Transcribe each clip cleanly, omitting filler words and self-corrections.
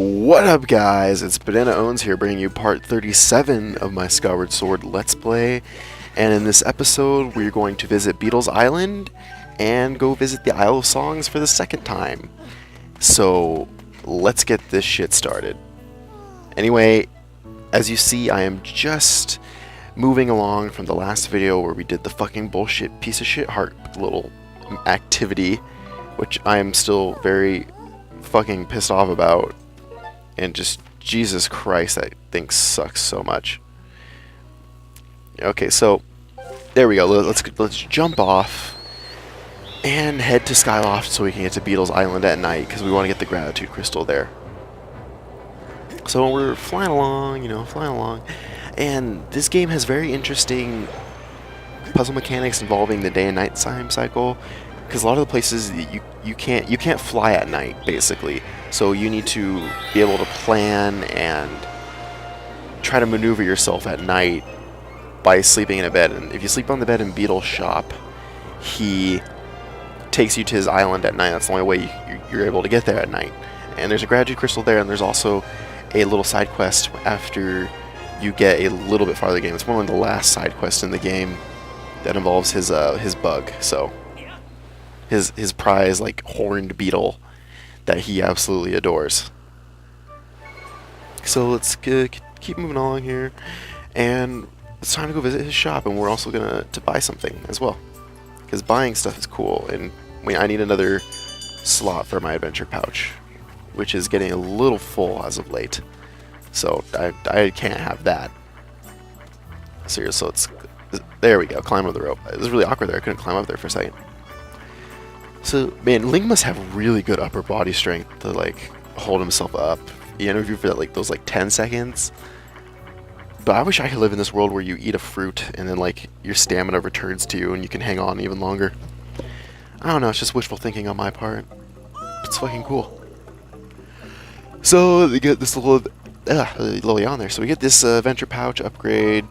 What up, guys? It's Bananaowns here, bringing you part 37 of my Skyward Sword Let's Play. And in this episode, we're going to visit Beetle's Island and go visit the Isle of Songs for the second time. So, let's get this shit started. Anyway, as you see, I am just moving along from the last video where we did the fucking bullshit piece of shit heart little activity, which I am still very fucking pissed off about. And just, Jesus Christ, that thing sucks so much. Okay, so, there we go. Let's jump off and head to Skyloft so we can get to Beetle's Island at night, because we want to get the Gratitude Crystal there. So we're flying along, and this game has very interesting puzzle mechanics involving the day and night time cycle, because a lot of the places you can't fly at night, basically. So you need to be able to plan and try to maneuver yourself at night by sleeping in a bed. And if you sleep on the bed in Beetle's shop, he takes you to his island at night. That's the only way you're able to get there at night. And there's a Gratitude Crystal there, and there's also a little side quest after you get a little bit farther in the game. It's one of the last side quests in the game that involves his bug. So his prize, like, horned beetle that he absolutely adores. So let's keep moving along here, and it's time to go visit his shop, and we're also gonna buy something as well, because buying stuff is cool. And I need another slot for my adventure pouch, which is getting a little full as of late, so I can't have that. So there we go. Climb over the rope. It was really awkward there. I couldn't climb up there for a second. So, man, Link must have really good upper body strength to, like, hold himself up. For like those 10 seconds. But I wish I could live in this world where you eat a fruit and then, like, your stamina returns to you and you can hang on even longer. I don't know. It's just wishful thinking on my part. It's fucking cool. So we get this little on there. So we get this adventure pouch upgrade.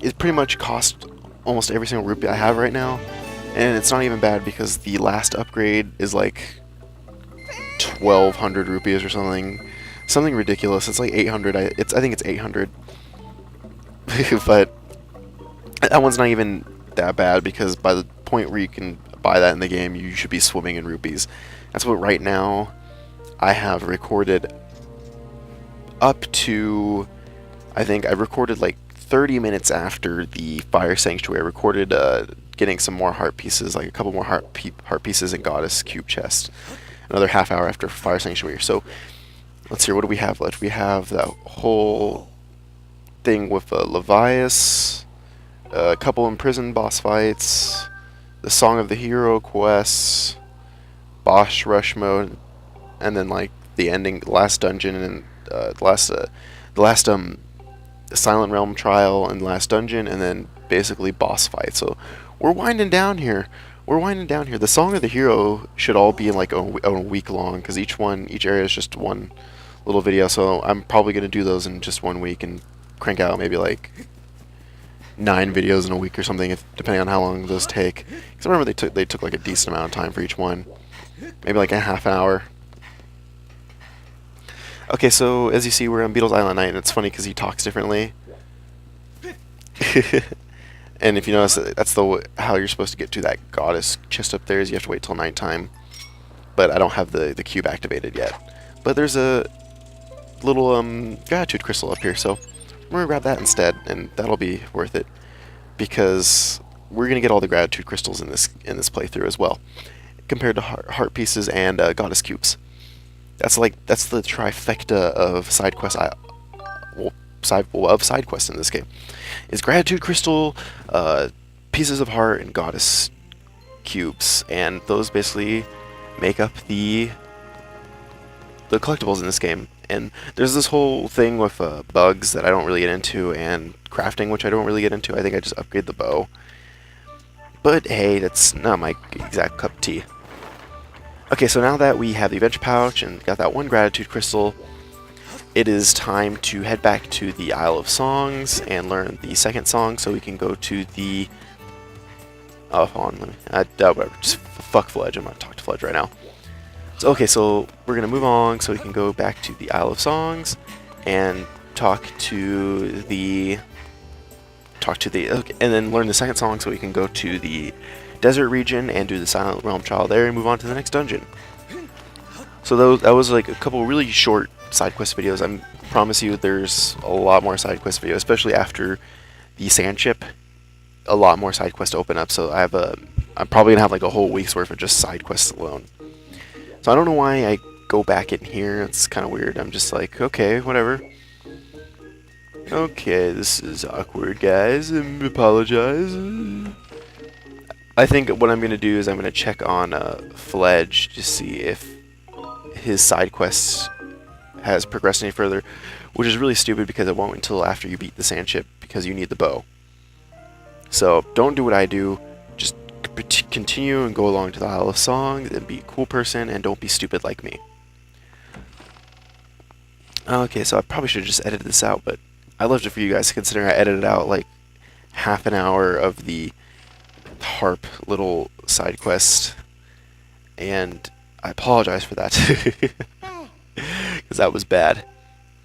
It pretty much cost almost every single rupee I have right now. And it's not even bad, because the last upgrade is like 1,200 rupees or something ridiculous. It's like 800. I think it's 800. But that one's not even that bad, because by the point where you can buy that in the game, you should be swimming in rupees. That's what right now I have recorded up to, I think I've recorded like 30 minutes after the Fire Sanctuary. I recorded getting some more heart pieces, like a couple more heart pieces in Goddess Cube Chest. Another half hour after Fire Sanctuary. So let's see, what do we have left? We have that whole thing with Levias, a couple imprisoned boss fights, the Song of the Hero quests, boss rush mode, and then like the ending, last dungeon, and the last Silent Realm trial and last dungeon, and then basically boss fight. So we're winding down here. The Song of the Hero should all be in like a week long, because each area is just one little video. So I'm probably gonna do those in just 1 week and crank out maybe like 9 videos in a week or something, depending on how long those take. Because I remember they took like a decent amount of time for each one, maybe like a half hour. Okay, so as you see, we're on Beetle's Island at night, and it's funny because he talks differently. And if you notice, that's how you're supposed to get to that goddess chest up there, is you have to wait till nighttime. But I don't have the cube activated yet. But there's a little gratitude crystal up here, so we're gonna grab that instead, and that'll be worth it, because we're gonna get all the gratitude crystals in this playthrough as well, compared to heart pieces and goddess cubes. That's the trifecta of side quests. Of side quests in this game is gratitude crystal, pieces of heart, and goddess cubes, and those basically make up the collectibles in this game. And there's this whole thing with bugs that I don't really get into, and crafting, which I don't really get into. I think I just upgrade the bow, but hey, that's not my exact cup of tea. Okay, so now that we have the adventure pouch and got that one gratitude crystal, it is time to head back to the Isle of Songs and learn the second song, so we can go to the... Oh, hold on, whatever, just fuck Fledge, I'm gonna talk to Fledge right now. So okay, so we're gonna move on so we can go back to the Isle of Songs and okay, and then learn the second song so we can go to the desert region and do the Silent Realm trial there and move on to the next dungeon. So that was like a couple really short side quest videos. I promise you there's a lot more side quest videos, especially after the sand chip. A lot more side quests open up, so I'm probably gonna have like a whole week's worth of just side quests alone. So I don't know why I go back in here. It's kind of weird. I'm just like, okay, whatever. Okay, this is awkward, guys. Apologize. I think what I'm gonna do is I'm gonna check on Fledge to see if his side quests has progressed any further, which is really stupid because it won't until after you beat the sand chip because you need the bow. So don't do what I do. Just continue and go along to the Isle of Songs and be a cool person and don't be stupid like me. Okay, so I probably should have just edited this out, but I left it for you guys considering I edited out like half an hour of the harp little side quest, and I apologize for that because that was bad.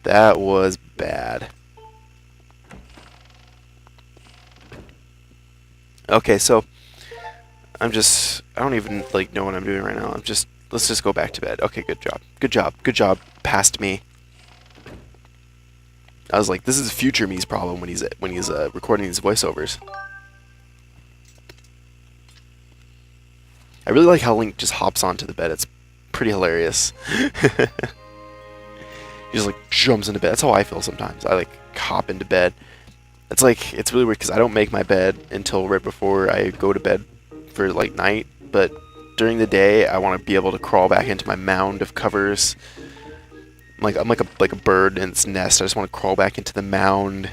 That was bad. Okay, so I don't even like know what I'm doing right now. Let's just go back to bed. Okay, good job. Good job. Good job. Past me. I was like, this is future me's problem when he's recording these voiceovers. I really like how Link just hops onto the bed. It's pretty hilarious. He just like jumps into bed. That's how I feel sometimes. I like hop into bed. It's like, it's really weird because I don't make my bed until right before I go to bed for like night, but during the day I want to be able to crawl back into my mound of covers. I'm like a bird in its nest. I just want to crawl back into the mound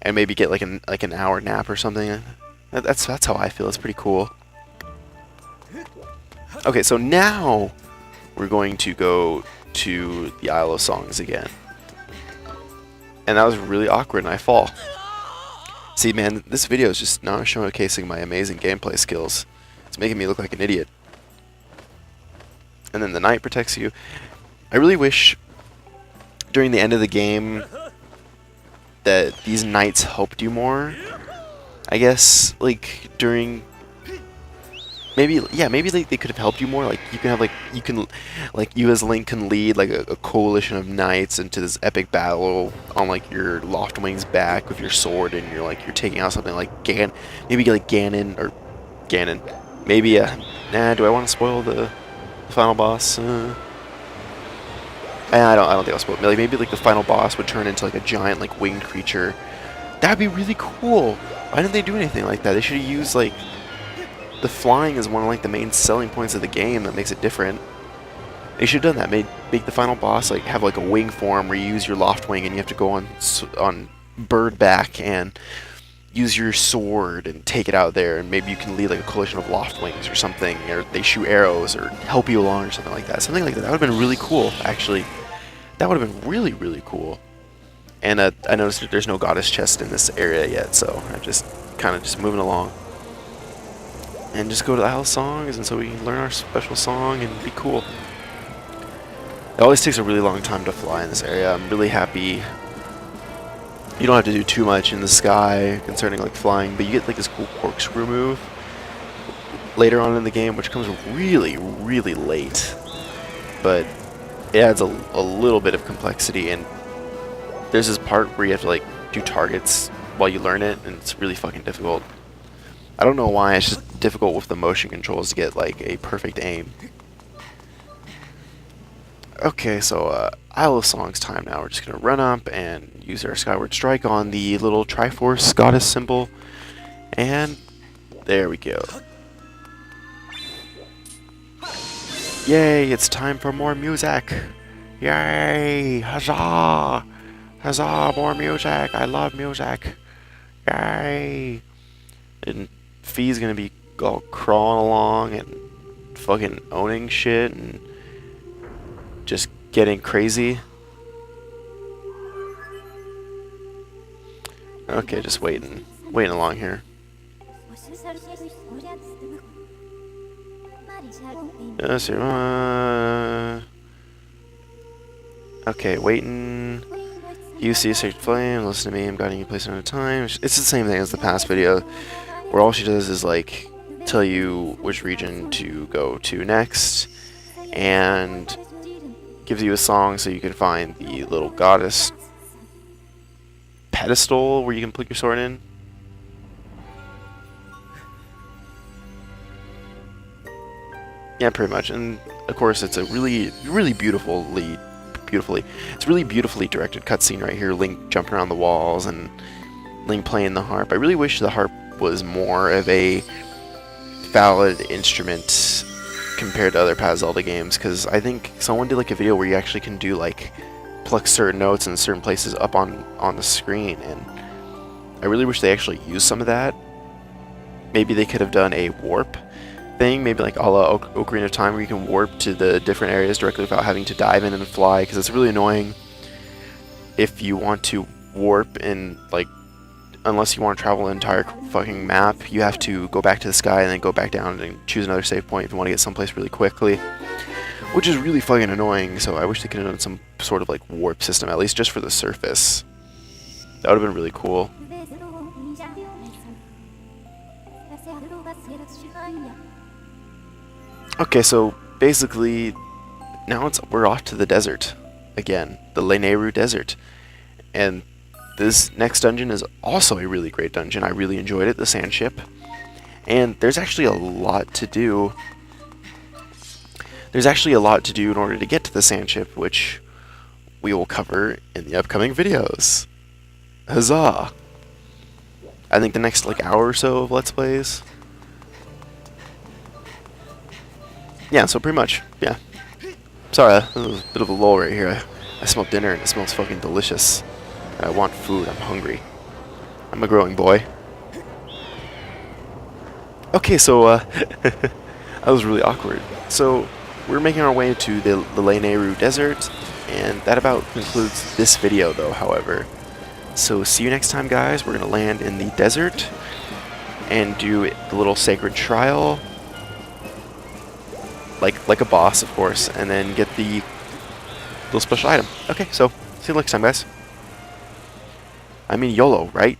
and maybe get like an hour nap or something. That's how I feel. It's pretty cool. Okay, so now we're going to go to the Isle of Songs again. And that was really awkward and I fall. See, man, this video is just not showcasing my amazing gameplay skills. It's making me look like an idiot. And then the knight protects you. I really wish during the end of the game that these knights helped you more. I guess, like, during... Maybe they could have helped you more. Like, you as Link can lead, like, a coalition of knights into this epic battle on, like, your Loftwing's back with your sword, and you're taking out something like maybe like Ganon, or Ganon. Maybe, nah, do I want to spoil the final boss? I don't think I'll spoil it. Maybe, like, the final boss would turn into, like, a giant, like, winged creature. That'd be really cool. Why didn't they do anything like that? They should have used, like... The flying is one of like the main selling points of the game that makes it different. They should have done that. Make the final boss like have like a wing form where you use your Loftwing and you have to go on bird back and use your sword and take it out there, and maybe you can lead like a coalition of Loftwings or something, or they shoot arrows or help you along or something like that. Something like that. That would have been really cool, actually. That would have been really, really cool. And I noticed that there's no goddess chest in this area yet, so I'm just kind of just moving along. And just go to the Isle of Songs, and so we can learn our special song and be cool. It always takes a really long time to fly in this area. I'm really happy. You don't have to do too much in the sky concerning like flying, but you get like this cool corkscrew move later on in the game, which comes really, really late. But it adds a little bit of complexity, and there's this part where you have to like do targets while you learn it, and it's really fucking difficult. I don't know why, it's just difficult with the motion controls to get like a perfect aim. Okay, so Isle of Songs time now. We're just gonna run up and use our Skyward Strike on the little Triforce goddess symbol, and there we go. Yay, it's time for more music! Yay! Huzzah! Huzzah, more music! I love music! Yay! And Fee's gonna be all crawling along and fucking owning shit and just getting crazy. Okay, just waiting along here. Yes, okay, waiting. You see a sacred flame, listen to me, I'm guiding you place at a time. It's the same thing as the past video, where all she does is like tell you which region to go to next, and gives you a song so you can find the little goddess pedestal where you can put your sword in. Yeah, pretty much. And of course, it's a really beautifully directed cutscene right here. Link jumping around the walls and Link playing the harp. I really wish the harp was more of a valid instrument compared to other past Zelda games, because I think someone did like a video where you actually can do like pluck certain notes in certain places up on the screen, and I really wish they actually used some of that. Maybe they could have done a warp thing, maybe like a la Ocarina of Time, where you can warp to the different areas directly without having to dive in and fly, because it's really annoying if you want to warp in, like, unless you want to travel the entire fucking map, you have to go back to the sky and then go back down and choose another save point if you want to get someplace really quickly, which is really fucking annoying. So I wish they could have done some sort of like warp system, at least just for the surface. That would have been really cool. Okay, so basically now we're off to the desert again, the Lanayru Desert, and this next dungeon is also a really great dungeon. I really enjoyed it, the sand ship, and there's actually a lot to do. There's actually a lot to do in order to get to the sand ship, which we will cover in the upcoming videos. Huzzah! I think the next like hour or so of Let's Plays. Yeah, so pretty much, yeah. Sorry, that was a bit of a lull right here. I smell dinner and it smells fucking delicious. I want food, I'm hungry. I'm a growing boy. Okay, so, that was really awkward. So, we're making our way to the Lanayru Desert, and that about concludes this video, though, however. So, see you next time, guys. We're gonna land in the desert, and do the little sacred trial, like a boss, of course, and then get the little special item. Okay, so, see you next time, guys. I mean, YOLO, right?